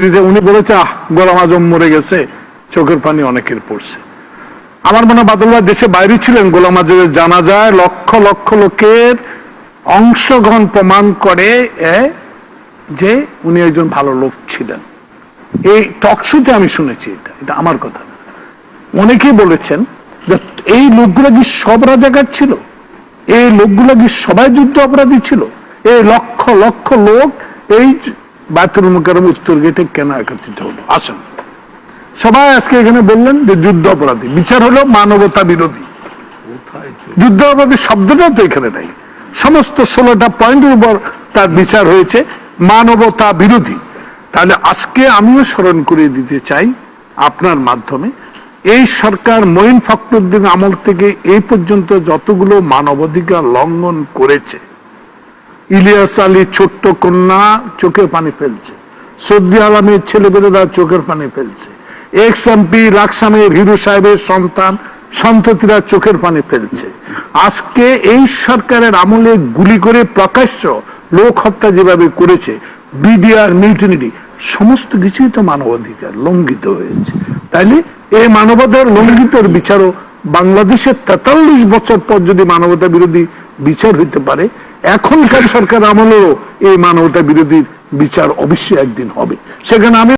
উনি বলেছে গোলাম আজম মরে গেছে, চোখের পানি অনেকের পড়ছে। আমার মনে হয় বাদল ভাই দেশে বাইরে ছিলেন, গোলাম আজমের জানাজায় লক্ষ লক্ষ লোকের অংশগ্রহণ প্রমাণ করে যে উনি একজন ভালো লোক ছিলেন। এই টকশোতে আমি শুনেছি, এটা আমার কথা না। অনেকেই বলেছেন যে এই লোকগুলো কি সব রাজাকার ছিল, এই লোকগুলো কি সবাই যুদ্ধ অপরাধী ছিল, এই লক্ষ লক্ষ লোক এই বায়তুল মুকাররম উত্তর গেটে কেন একত্রিত হলো? আসেন সবাই আজকে এখানে বললেন যে যুদ্ধ অপরাধী, বিচার হলো মানবতা বিরোধী। যুদ্ধ অপরাধী শব্দটা তো এখানে নাই, সমস্ত 16টা পয়েন্টের উপর তার বিচার হয়েছে মানবতা বিরোধী। তাহলে আজকে আমিও স্মরণ করিয়ে দিতে চাই আপনার মাধ্যমে, এই সরকার মঈন ফখরুদ্দিন আমল থেকে এই পর্যন্ত যতগুলো মানবাধিকার লঙ্ঘন করেছে, ইলিয়াস আলী ছোট্ট কন্যা চোখের পানি ফেলছে, সৌদি আলমের ছেলেমেয়েরা চোখের পানি ফেলছে, এক্স এমপি লাকসামের হিরু সাহেবের সন্তান সন্ততিরা চোখের পানি ফেলছে। আজকে এই সরকারের আমলে গুলি করে প্রকাশ্য লোক হত্যা যেভাবে করেছে, বিডিআর মিউটিনিটি, সমস্ত কিছুই তো মানবাধিকার লঙ্ঘিত হয়েছে। তাইলে এই মানবাধিকার লঙ্ঘিতর বিচারও বাংলাদেশের 43 বছর পর যদি মানবতা বিরোধী বিচার হইতে পারে, এখনকার সরকার আমলেও এই মানবতা বিরোধী বিচার অবশ্যই একদিন হবে। সেখানে আমি